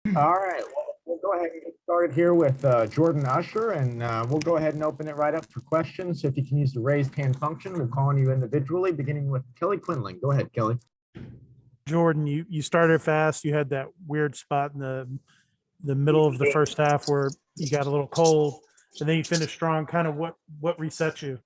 All right, well, we'll go ahead and get started here with Jordan Usher, and we'll go ahead and open it right up for questions. So if you can use the raised hand function, we'll call on you individually, beginning with Kelly Quinlan. Go ahead, Kelly. Jordan, you started fast. You had that weird spot in the middle of the first half where you got a little cold, and then you finished strong. Kind of what reset you?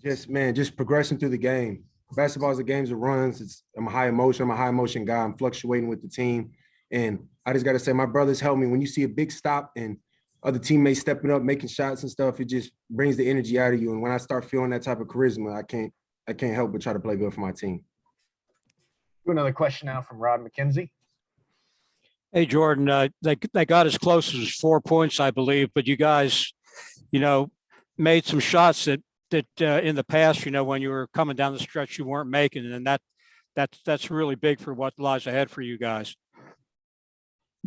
Just progressing through the game. Basketball is a game of runs. I'm a high emotion guy. I'm fluctuating with the team. And I just got to say, my brothers help me. When you see a big stop and other teammates stepping up, making shots and stuff, it just brings the energy out of you. And when I start feeling that type of charisma, I can't help but try to play good for my team. Another question now from Rod McKenzie. Hey, Jordan, they got as close as 4 points, I believe, but you guys, made some shots that in the past, when you were coming down the stretch, you weren't making, and that's really big for what lies ahead for you guys.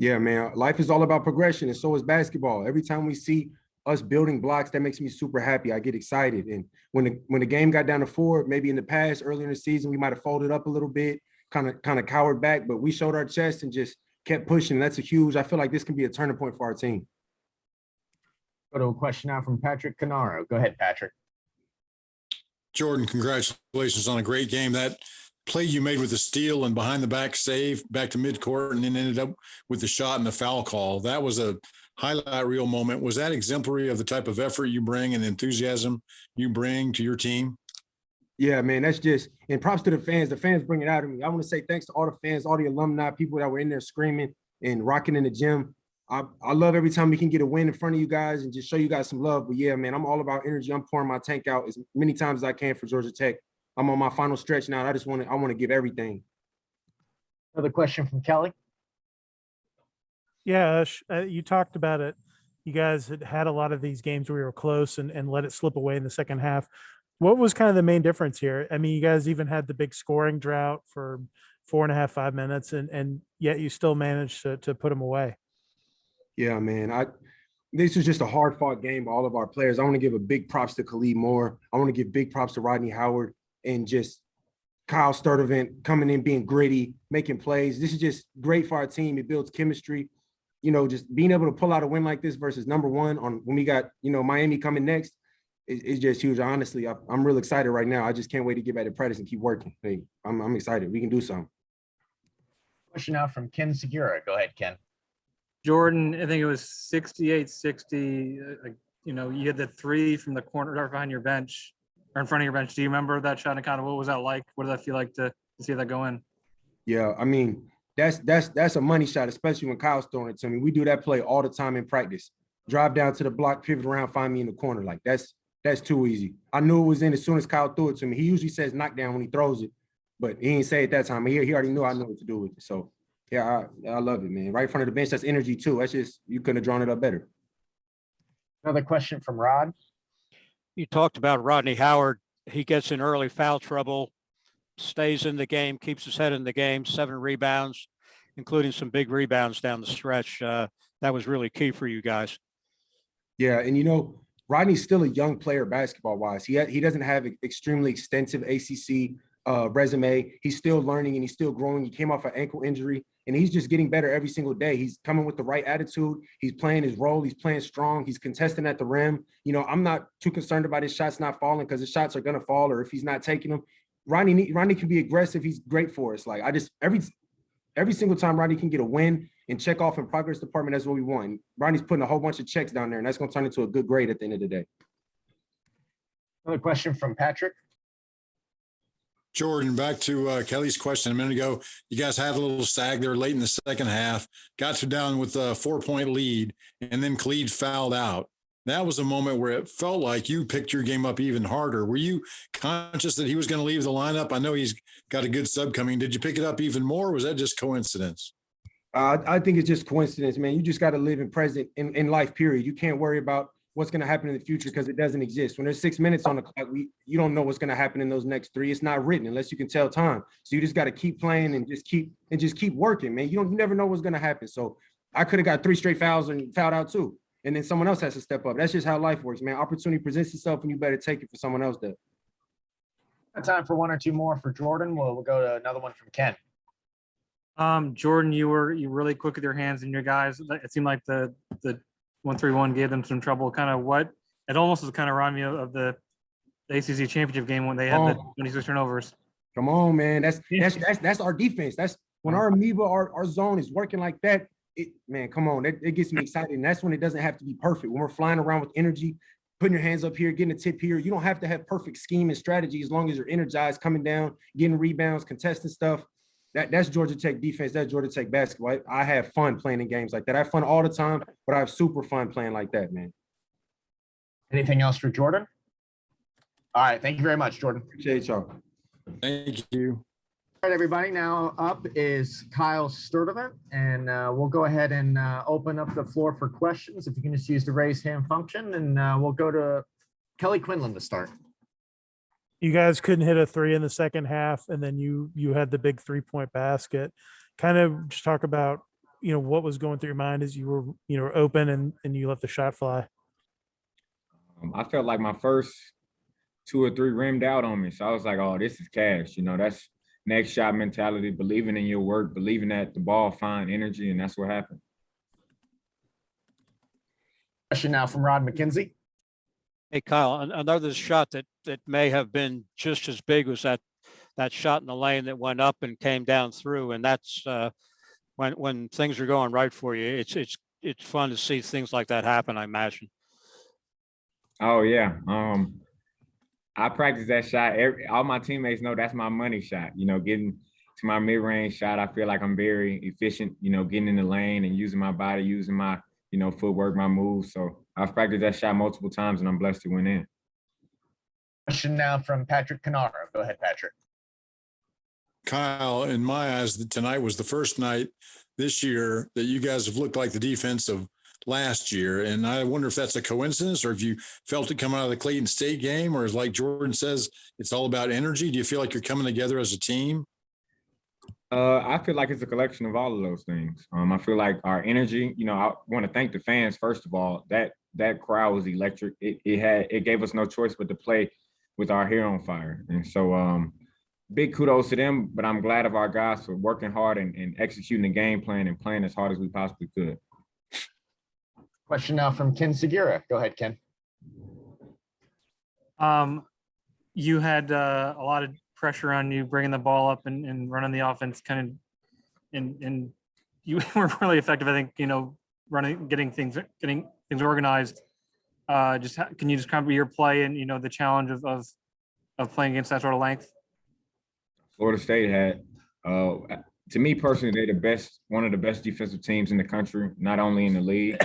Yeah, man, life is all about progression, and so is basketball. Every time we see us building blocks, that makes me super happy. I get excited. And when the game got down to 4, maybe in the past, earlier in the season, we might have folded up a little bit, kind of cowered back, but we showed our chest and just kept pushing. That's I feel like this can be a turning point for our team. Go to a question now from Patrick Canaro. Go ahead, Patrick. Jordan, congratulations on a great game. That play you made with the steal and behind the back save back to midcourt and then ended up with the shot and the foul call. That was a highlight reel moment. Was that exemplary of the type of effort you bring and enthusiasm you bring to your team? Yeah, man, that's just, and props to the fans. The fans bring it out of me. I want to say thanks to all the fans, all the alumni, people that were in there screaming and rocking in the gym. I love every time we can get a win in front of you guys and just show you guys some love. But yeah, man, I'm all about energy. I'm pouring my tank out as many times as I can for Georgia Tech. I'm on my final stretch now. I want to give everything. Another question from Kelly. Yeah, you talked about it. You guys had a lot of these games where you were close and let it slip away in the second half. What was kind of the main difference here? I mean, you guys even had the big scoring drought for 4.5, 5 minutes, and yet you still managed to put them away. Yeah, man. This was just a hard-fought game by all of our players. I want to give a big props to Khalid Moore. I want to give big props to Rodney Howard and just Kyle Sturdivant coming in, being gritty, making plays. This is just great for our team. It builds chemistry. Just being able to pull out a win like this versus number one on when we got, Miami coming next is just huge. Honestly, I'm real excited right now. I just can't wait to get back to practice and keep working. Hey, I'm excited. We can do something. Question now from Ken Segura. Go ahead, Ken. Jordan, I think it was 68-60. You had the three from the corner right behind your bench or in front of your bench. Do you remember that shot and kind of what was that like? What did that feel like to see that go in? Yeah, I mean, that's a money shot, especially when Kyle's throwing it to me. We do that play all the time in practice. Drive down to the block, pivot around, find me in the corner. Like that's too easy. I knew it was in as soon as Kyle threw it to me. He usually says knockdown when he throws it, but he didn't say it that time. He already knew I knew what to do with it. So yeah, I love it, man. Right in front of the bench, that's energy too. That's just, you couldn't have drawn it up better. Another question from Rod. You talked about Rodney Howard. He gets in early foul trouble, stays in the game, keeps his head in the game, 7 rebounds, including some big rebounds down the stretch. That was really key for you guys. Yeah, and Rodney's still a young player basketball-wise. He doesn't have an extremely extensive ACC resume. He's still learning and he's still growing. He came off an ankle injury and he's just getting better every single day. He's coming with the right attitude. He's playing his role. He's playing strong. He's contesting at the rim. I'm not too concerned about his shots not falling because his shots are going to fall, or if he's not taking them. Rodney can be aggressive. He's great for us. Like every single time Rodney can get a win and check off in progress department, that's what we want. Rodney's putting a whole bunch of checks down there, and that's going to turn into a good grade at the end of the day. Another question from Patrick. Jordan, back to Kelly's question a minute ago. You guys had a little sag there late in the second half, got you down with a 4-point lead, and then Khalid fouled out. That was a moment where it felt like you picked your game up even harder. Were you conscious that he was going to leave the lineup? I know he's got a good sub coming. Did you pick it up even more, or was that just coincidence? I think it's just coincidence, man. You just got to live in present in life, period. You can't worry about what's going to happen in the future because it doesn't exist. When there's 6 minutes on the clock, you don't know what's going to happen in those next 3. It's not written unless you can tell time. So you just got to keep playing and just keep working, man. You never know what's going to happen. So I could have got 3 straight fouls and fouled out too. And then someone else has to step up. That's just how life works, man. Opportunity presents itself and you better take it for someone else does. Time for 1 or 2 more for Jordan. We'll go to another one from Ken. Jordan, you really quick with your hands and your guys. It seemed like the 1-3-1 gave them some trouble. Kind of what it almost was kind of reminded me of the ACC championship game when they had the 26 turnovers. Come on, man. That's our defense. That's when our amoeba, our zone is working like that. Man, come on. It gets me excited. And that's when it doesn't have to be perfect. When we're flying around with energy, putting your hands up here, getting a tip here. You don't have to have perfect scheme and strategy as long as you're energized, coming down, getting rebounds, contesting stuff. That's Georgia Tech defense. That's Georgia Tech basketball. I have fun playing in games like that. I have fun all the time, but I have super fun playing like that, man. Anything else for Jordan? All right. Thank you very much, Jordan. Appreciate y'all. Thank you. All right, everybody. Now up is Kyle Sturdivant, and we'll go ahead and open up the floor for questions. If you can just use the raise hand function, and we'll go to Kelly Quinlan to start. You guys couldn't hit a three in the second half, and then you had the big 3-point basket. Kind of just talk about, what was going through your mind as you were open and you let the shot fly. I felt like my first 2 or 3 rimmed out on me. So I was like, oh, this is cash. That's next shot mentality, believing in your work, believing that the ball find energy, and that's what happened. Question now from Rod McKenzie. Hey, Kyle, another shot that may have been just as big was that shot in the lane that went up and came down through. And that's when things are going right for you. It's fun to see things like that happen, I imagine. Oh yeah. I practice that shot. All my teammates know that's my money shot. Getting to my mid-range shot, I feel like I'm very efficient, getting in the lane and using my body, using my, footwork, my moves. So I've practiced that shot multiple times and I'm blessed to win in. Question now from Patrick Canaro. Go ahead, Patrick. Kyle, in my eyes, tonight was the first night this year that you guys have looked like the defense of last year. And I wonder if that's a coincidence or if you felt it coming out of the Clayton State game, or is, like Jordan says, it's all about energy. Do you feel like you're coming together as a team? I feel like it's a collection of all of those things. I feel like our energy, I want to thank the fans, first of all. That crowd was electric. It gave us no choice but to play with our hair on fire. And so big kudos to them, but I'm glad of our guys for working hard and executing the game plan and playing as hard as we possibly could. Question now from Ken Segura. Go ahead, Ken. You had a lot of pressure on you bringing the ball up and running the offense and you were really effective, I think, getting things organized. Can you describe your play and, the challenge of playing against that sort of length? Florida State had, to me personally, they're one of the best defensive teams in the country, not only in the league.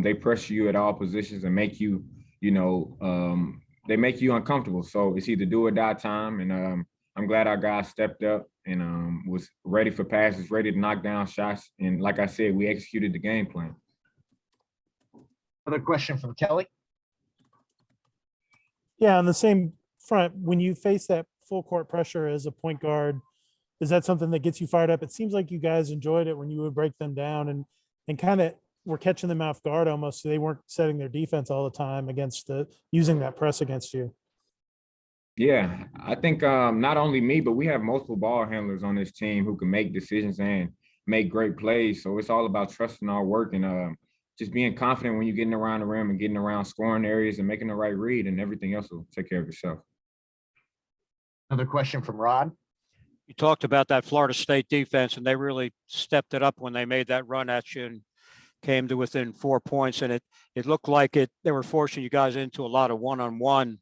They pressure you at all positions and make you, they make you uncomfortable. So it's either do or die time. And I'm glad our guys stepped up and was ready for passes, ready to knock down shots. And like I said, we executed the game plan. Another question from Kelly. Yeah, on the same front, when you face that full court pressure as a point guard, is that something that gets you fired up? It seems like you guys enjoyed it when you would break them down and kind of were catching them off guard almost, so they weren't setting their defense all the time against using that press against you. Yeah, I think not only me, but we have multiple ball handlers on this team who can make decisions and make great plays. So it's all about trusting our work and just being confident when you're getting around the rim and getting around scoring areas and making the right read, and everything else will take care of itself. Another question from Rod. You talked about that Florida State defense, and they really stepped it up when they made that run at you and came to within 4 points. And it looked like they were forcing you guys into a lot of one-on-one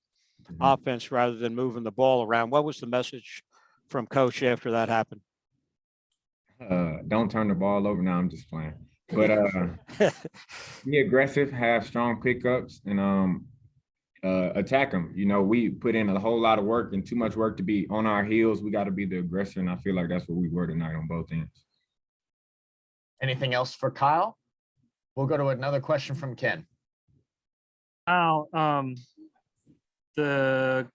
offense rather than moving the ball around. What was the message from coach after that happened? Don't turn the ball over. Now I'm just playing. But be aggressive, have strong pickups, and attack them. We put in a whole lot of work and too much work to be on our heels. We got to be the aggressor, and I feel like that's what we were tonight on both ends. Anything else for Kyle? We'll go to another question from Ken. Kyle, they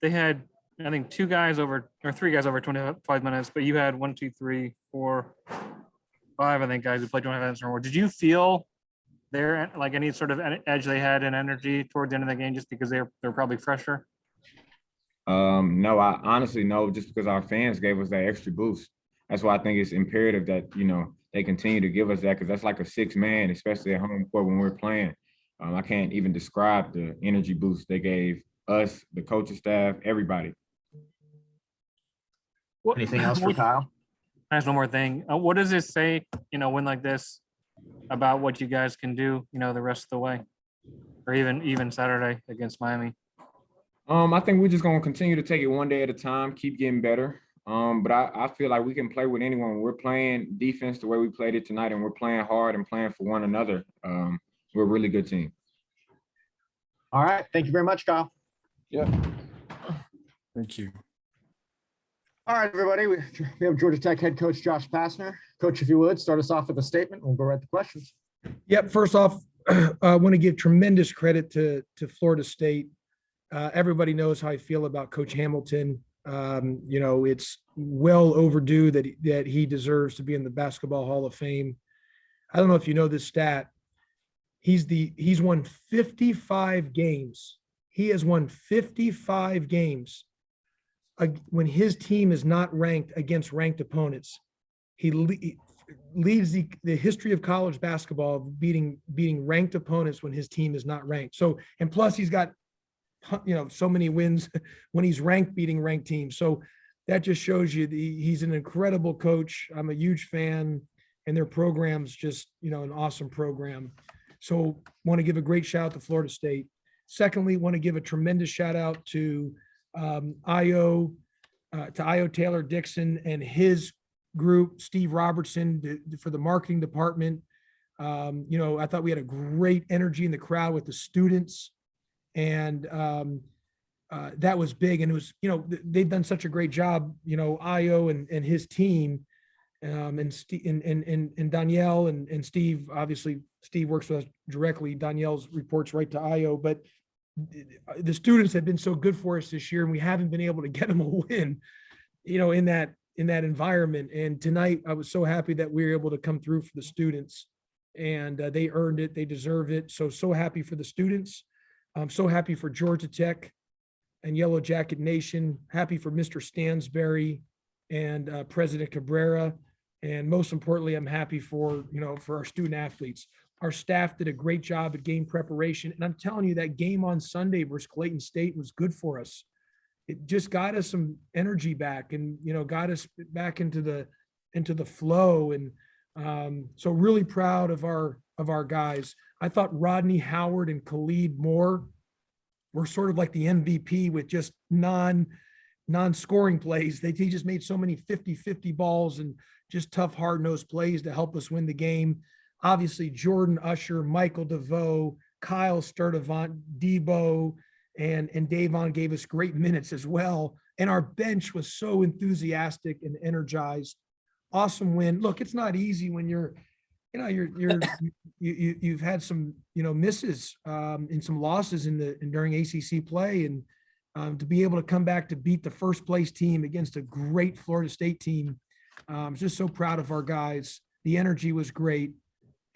had, I think, 3 guys over 25 minutes, but you had 1, 2, 3, 4, 5, I think, guys who played 25 minutes or more. Did you feel there like any sort of edge they had in energy toward the end of the game just because they're probably fresher? No, I honestly no, just because our fans gave us that extra boost. that's why I think it's imperative that, they continue to give us that, because that's like a 6-man, especially at home court when we're playing. I can't even describe the energy boost they gave us, the coaching staff, everybody. Anything else for Kyle? There's one more thing. What does it say, win like this about what you guys can do, the rest of the way, or even Saturday against Miami? I think we're just gonna continue to take it one day at a time, keep getting better. But I feel like we can play with anyone. We're playing defense the way we played it tonight, and we're playing hard and playing for one another. We're a really good team. All right. Thank you very much, Kyle. Yeah. Thank you. All right, everybody. We have Georgia Tech head coach Josh Pastner. Coach, if you would, start us off with a statement. We'll go right to questions. Yep. First off, I want to give tremendous credit to Florida State. Everybody knows how I feel about Coach Hamilton. It's well overdue that he deserves to be in the Basketball Hall of Fame. I don't know if you know this stat. He's won 55 games. He has won 55 games when his team is not ranked against ranked opponents. He leads the history of college basketball of beating ranked opponents when his team is not ranked. So, and plus he's got so many wins when he's ranked, beating ranked teams. So that just shows you he's an incredible coach. I'm a huge fan, and their program's just, an awesome program. So want to give a great shout out to Florida State. Secondly, want to give a tremendous shout out to Io Taylor Dixon and his group, Steve Robertson, for the marketing department. I thought we had a great energy in the crowd with the students. And that was big. And it was, they've done such a great job, Io and his team, and Danielle and Steve. Obviously, Steve works with us directly. Danielle's reports right to Io, but the students have been so good for us this year, and we haven't been able to get them a win, in that environment. And tonight, I was so happy that we were able to come through for the students, and they earned it. They deserve it. So happy for the students. I'm so happy for Georgia Tech and Yellow Jacket Nation. Happy for Mr. Stansberry and President Cabrera. And most importantly, I'm happy for our student athletes. Our staff did a great job at game preparation. And I'm telling you, that game on Sunday versus Clayton State was good for us. It just got us some energy back and, got us back into the flow. And so really proud of our guys. I thought Rodney Howard and Khalid Moore were sort of like the MVP with just non-scoring plays. He just made so many 50-50 balls and just tough, hard-nosed plays to help us win the game. Obviously, Jordan Usher, Michael DeVoe, Kyle Sturdivant, Debo, and Davon gave us great minutes as well. And our bench was so enthusiastic and energized. Awesome win. Look, it's not easy when you've had some, misses and some losses during ACC play, and to be able to come back to beat the first place team against a great Florida State team. I'm just so proud of our guys. The energy was great,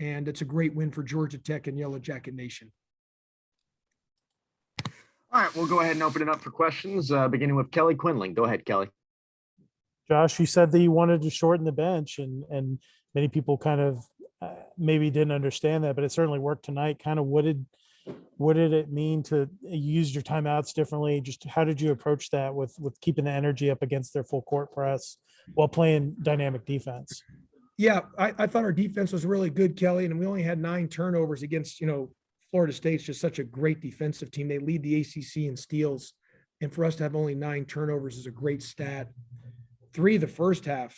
and it's a great win for Georgia Tech and Yellow Jacket Nation. All right, we'll go ahead and open it up for questions, beginning with Kelly Quinlan. Go ahead, Kelly. Josh, you said that you wanted to shorten the bench, and many people kind of maybe didn't understand that, but it certainly worked tonight. Kind of what did it mean to use your timeouts differently? Just how did you approach that with keeping the energy up against their full court press while playing dynamic defense? Yeah, I thought our defense was really good, Kelly, and we only had 9 turnovers against, Florida State's just such a great defensive team. They lead the ACC in steals, and for us to have only 9 turnovers is a great stat. 3 the first half.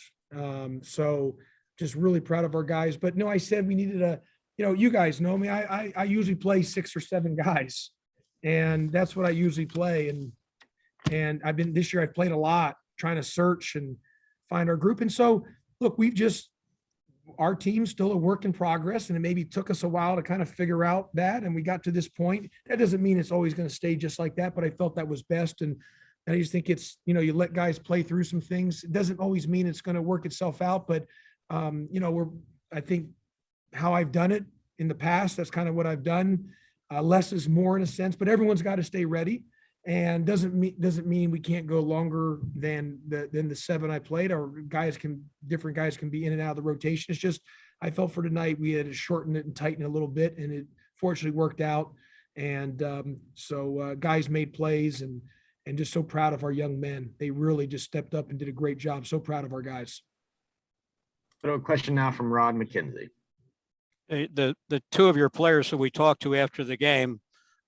So just really proud of our guys. But no, I said we needed you guys know me. I usually play 6 or 7 guys, and that's what I usually play. And this year I've played a lot trying to search and find our group. And so look, our team's still a work in progress, and it maybe took us a while to kind of figure out that. And we got to this point. That doesn't mean it's always going to stay just like that, but I felt that was best. And I just think it's, you let guys play through some things. It doesn't always mean it's going to work itself out, but I think how I've done it in the past, that's kind of what I've done. Less is more in a sense, but everyone's got to stay ready. and doesn't mean we can't go longer than the 7 I played, or different guys can be in and out of the rotation. It's just, I felt for tonight, we had to shorten it and tighten it a little bit, and it fortunately worked out. And so guys made plays, and just so proud of our young men. They really just stepped up and did a great job. So proud of our guys. So a question now from Rod McKenzie. The two of your players that we talked to after the game,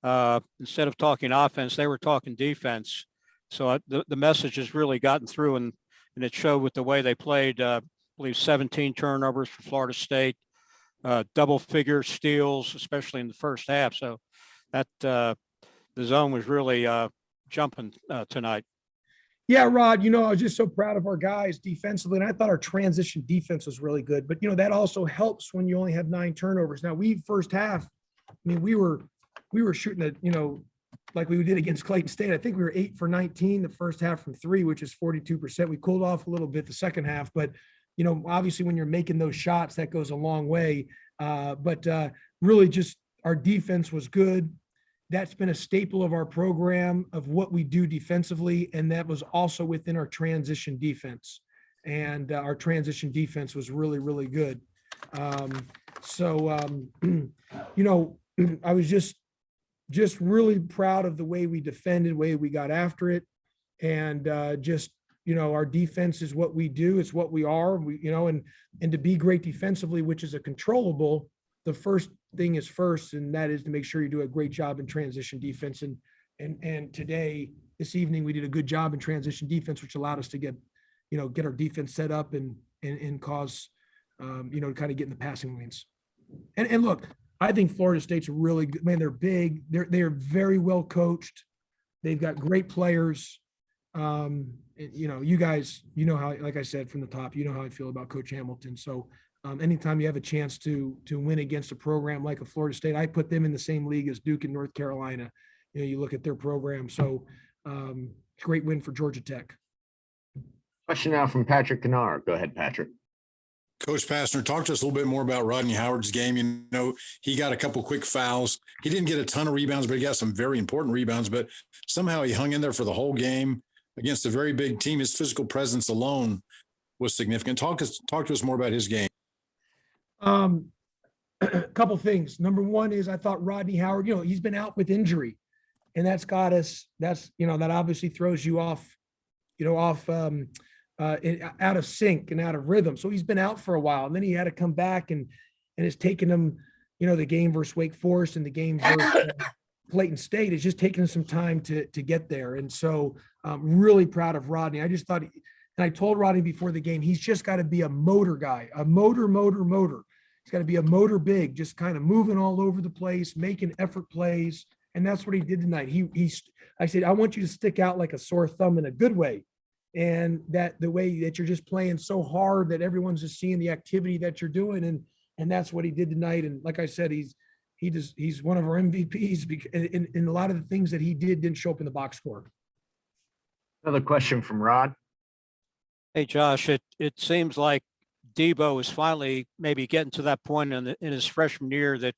instead of talking offense, they were talking defense. So the message has really gotten through, and it showed with the way they played. I believe 17 turnovers for Florida State, double figure steals, especially in the first half. So that the zone was really jumping tonight. Yeah, Rod, I was just so proud of our guys defensively, and I thought our transition defense was really good. But, that also helps when you only have 9 turnovers. Now, first half, we were shooting at, like we did against Clayton State. I think we were 8 for 19 the first half from 3, which is 42%. We cooled off a little bit the second half, but, obviously when you're making those shots, that goes a long way. But really just our defense was good. That's been a staple of our program, of what we do defensively. And that was also within our transition defense. And our transition defense was really, really good. I was just really proud of the way we defended, way we got after it. And our defense is what we do. It's what we are. And to be great defensively, which is a controllable, the first thing is first, and that is to make sure you do a great job in transition defense. And this evening, we did a good job in transition defense, which allowed us to get our defense set up and cause, kind of get in the passing lanes. And look, I think Florida State's really good. Man, they're big. They're very well coached. They've got great players. You guys, how, like I said from the top, how I feel about Coach Hamilton. So anytime you have a chance to win against a program like a Florida State, I put them in the same league as Duke and North Carolina. You look at their program. So great win for Georgia Tech. Question now from Patrick Kennard. Go ahead, Patrick. Coach Pastner, talk to us a little bit more about Rodney Howard's game. He got a couple quick fouls. He didn't get a ton of rebounds, but he got some very important rebounds. But somehow he hung in there for the whole game against a very big team. His physical presence alone was significant. Talk to us more about his game. A couple things. Number one is I thought Rodney Howard, he's been out with injury, and that's got us. That obviously throws you off, out of sync and out of rhythm. So he's been out for a while, and then he had to come back, and it's taken him, the game versus Wake Forest and the game versus Clayton State. It's just taken him some time to get there. And so I'm really proud of Rodney. I just thought, and I told Rodney before the game, he's just got to be a motor guy, a motor. He's got to be a motor big, just kind of moving all over the place, making effort plays. And that's what he did tonight. I said, I want you to stick out like a sore thumb in a good way. And that the way that you're just playing so hard that everyone's just seeing the activity that you're doing. And that's what he did tonight. And like I said, he's one of our MVPs because in a lot of the things that he didn't show up in the box score. Another question from Rod. Hey, Josh, it seems like Debo is finally maybe getting to that point in his freshman year that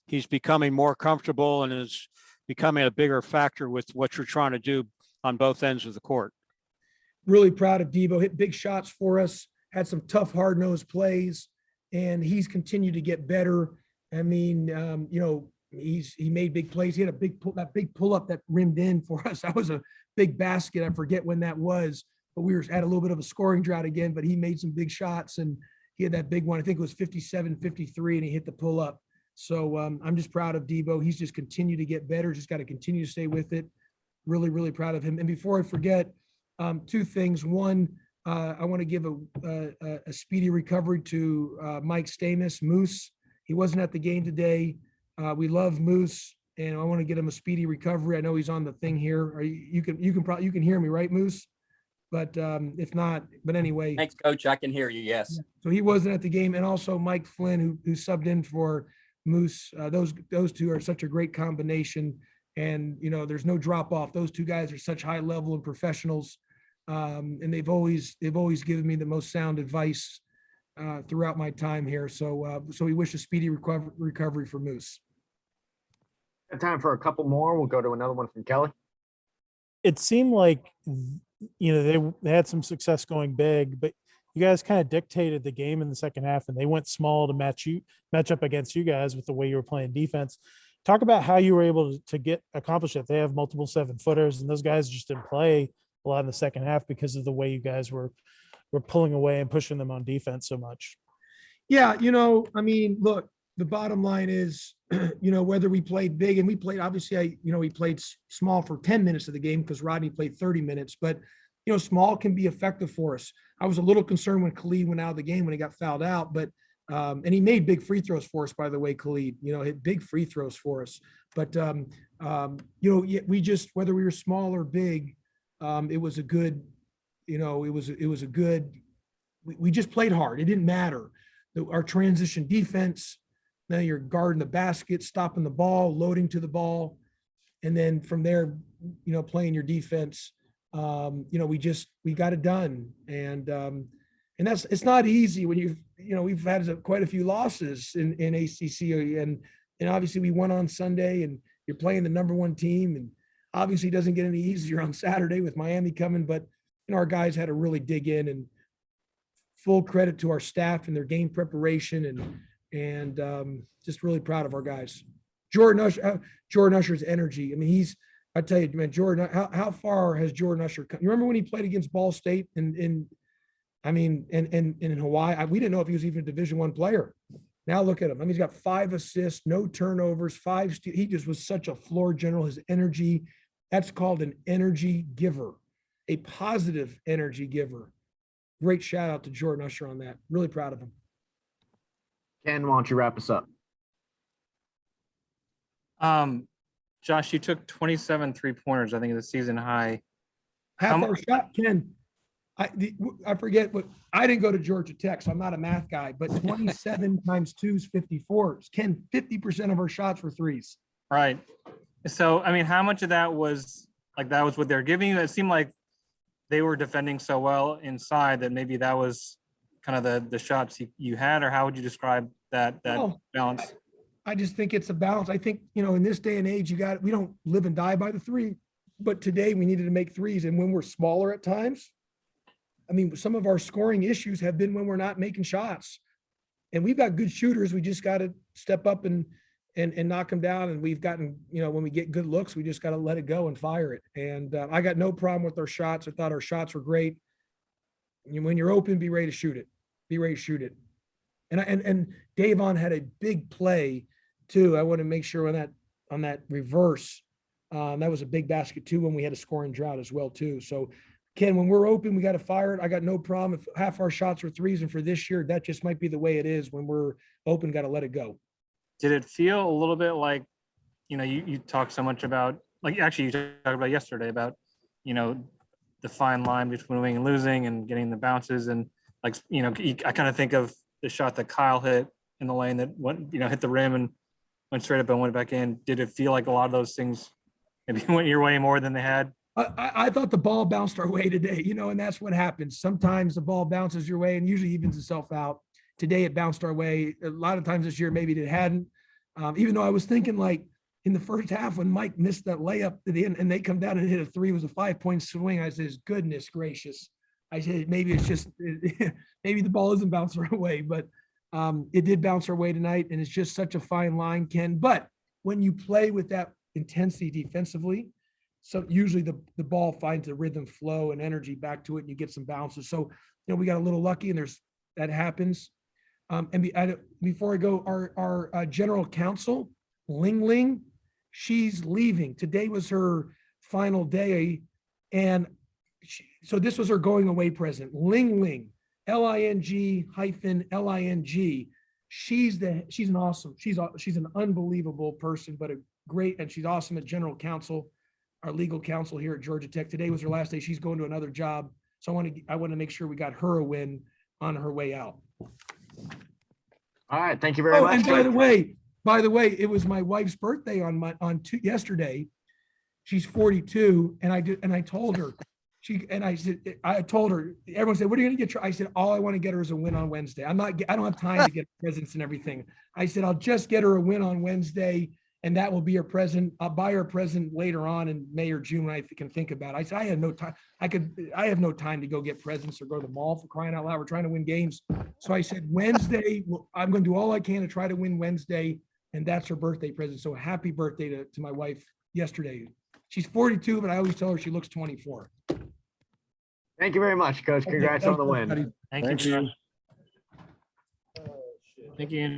he's becoming more comfortable and is becoming a bigger factor with what you're trying to do on both ends of the court. Really proud of Debo. Hit big shots for us, had some tough, hard-nosed plays, and he's continued to get better. I mean, he made big plays. He had that big pull-up that rimmed in for us. That was a big basket. I forget when that was, but we had a little bit of a scoring drought again, but he made some big shots, and he had that big one. I think it was 57-53, and he hit the pull-up. So I'm just proud of Debo. He's just continued to get better. Just got to continue to stay with it. Really, really proud of him. And before I forget, 2 things. One, I want to give a speedy recovery to Mike Stamus, Moose. He wasn't at the game today. We love Moose, and I want to get him a speedy recovery. I know he's on the thing here. You can hear me, right, Moose? But if not, but anyway. Thanks, Coach. I can hear you. Yes. So he wasn't at the game, and also Mike Flynn, who subbed in for Moose. Those two are such a great combination, and there's no drop off. Those 2 guys are such high level and professionals, and they've always given me the most sound advice throughout my time here. So we wish a speedy recovery for Moose. Got time for a couple more. We'll go to another one from Kelly. it seemed like, they had some success going big, but you guys kind of dictated the game in the second half, and they went small to match up against you guys with the way you were playing defense. Talk about how you were able to accomplish it. They have multiple 7-footers, and those guys just didn't play a lot in the second half because of the way you guys were pulling away and pushing them on defense so much. Yeah, I mean, look, the bottom line is, whether we played big, and we played, obviously, we played small for 10 minutes of the game because Rodney played 30 minutes, but, small can be effective for us. I was a little concerned when Khalid went out of the game when he got fouled out, but, and he made big free throws for us, by the way, Khalid, hit big free throws for us. But, we just, whether we were small or big, it was a good, we just played hard. It didn't matter. Our transition defense, now you're guarding the basket, stopping the ball, loading to the ball. And then from there, playing your defense, we got it done. And it's not easy when we've had quite a few losses in ACC, and obviously we won on Sunday, and you're playing the number one team, and obviously it doesn't get any easier on Saturday with Miami coming, but our guys had to really dig in, and full credit to our staff and their game preparation, and just really proud of our guys. Jordan Usher's energy. I mean, I tell you, man, Jordan, how far has Jordan Usher come? You remember when he played against Ball State in Hawaii? We didn't know if he was even a Division I player. Now look at him. I mean, he's got 5 assists, no turnovers, 5 steals. He just was such a floor general. His energy, that's called an energy giver, a positive energy giver. Great shout out to Jordan Usher on that. Really proud of him. Ken, why don't you wrap us up? Josh, you took 27 3-pointers, I think, the season high. Half our shot, Ken. I forget what, I didn't go to Georgia Tech, so I'm not a math guy, but 27 times 2 is 54. Ken, 50% of our shots were threes. Right. So, I mean, how much of that was what they're giving you? It seemed like they were defending so well inside that maybe that was kind of the shots you had, or how would you describe that balance? I just think it's a balance. I think, in this day and age, we don't live and die by the three, but today we needed to make threes. And when we're smaller at times, I mean, some of our scoring issues have been when we're not making shots, and we've got good shooters. We just got to step up and knock them down. And we've gotten, when we get good looks, we just got to let it go and fire it. And I got no problem with our shots. I thought our shots were great. When you're open, be ready to shoot it. Be ready to shoot it. And Davon had a big play too. I want to make sure on that reverse, that was a big basket too, when we had a scoring drought as well too. So Ken, when we're open, we got to fire it. I got no problem if half our shots are threes, and for this year, that just might be the way it is. When we're open, got to let it go. Did it feel a little bit like, you talk so much about, like, actually you talked about yesterday about, the fine line between winning and losing and getting the bounces, and like, I kind of think of the shot that Kyle hit in the lane that went, hit the rim and went straight up and went back in. Did it feel like a lot of those things maybe went your way more than they had? I thought the ball bounced our way today, and that's what happens. Sometimes the ball bounces your way and usually evens itself out. Today it bounced our way. A lot of times this year, maybe it hadn't. Even though I was thinking, like, in the first half when Mike missed that layup at the end and they come down and hit a 3, it was a 5-point swing. I said, goodness gracious. I said, maybe it's just, maybe the ball isn't bouncing our way, but it did bounce our way tonight. And it's just such a fine line, Ken. But when you play with that intensity defensively, so usually the ball finds the rhythm, flow, and energy back to it, and you get some bounces. So, we got a little lucky, and that happens. Before I go, our general counsel, Ling Ling, she's leaving. Today was her final day, and so this was her going away present. Ling Ling, LING-LING. She's an unbelievable person, but and she's awesome at general counsel. Our legal counsel here at Georgia Tech. Today was her last day. She's going to another job. So I want to make sure we got her a win on her way out. All right. Thank you very much. And by the way, it was my wife's birthday yesterday. She's 42. And I told her, I told her, everyone said, what are you going to get? I said, all I want to get her is a win on Wednesday. I don't have time to get presents and everything. I said, I'll just get her a win on Wednesday. And that will be her present. I'll buy her a present later on in May or June when I can think about it. I said, I had no time. I have no time to go get presents or go to the mall, for crying out loud. We're trying to win games. So I said, Wednesday, I'm going to do all I can to try to win Wednesday. And that's her birthday present. So happy birthday to my wife yesterday. She's 42, but I always tell her she looks 24. Thank you very much, Coach. Congrats on the win. Thank Thank you. you. Josh. Thank you.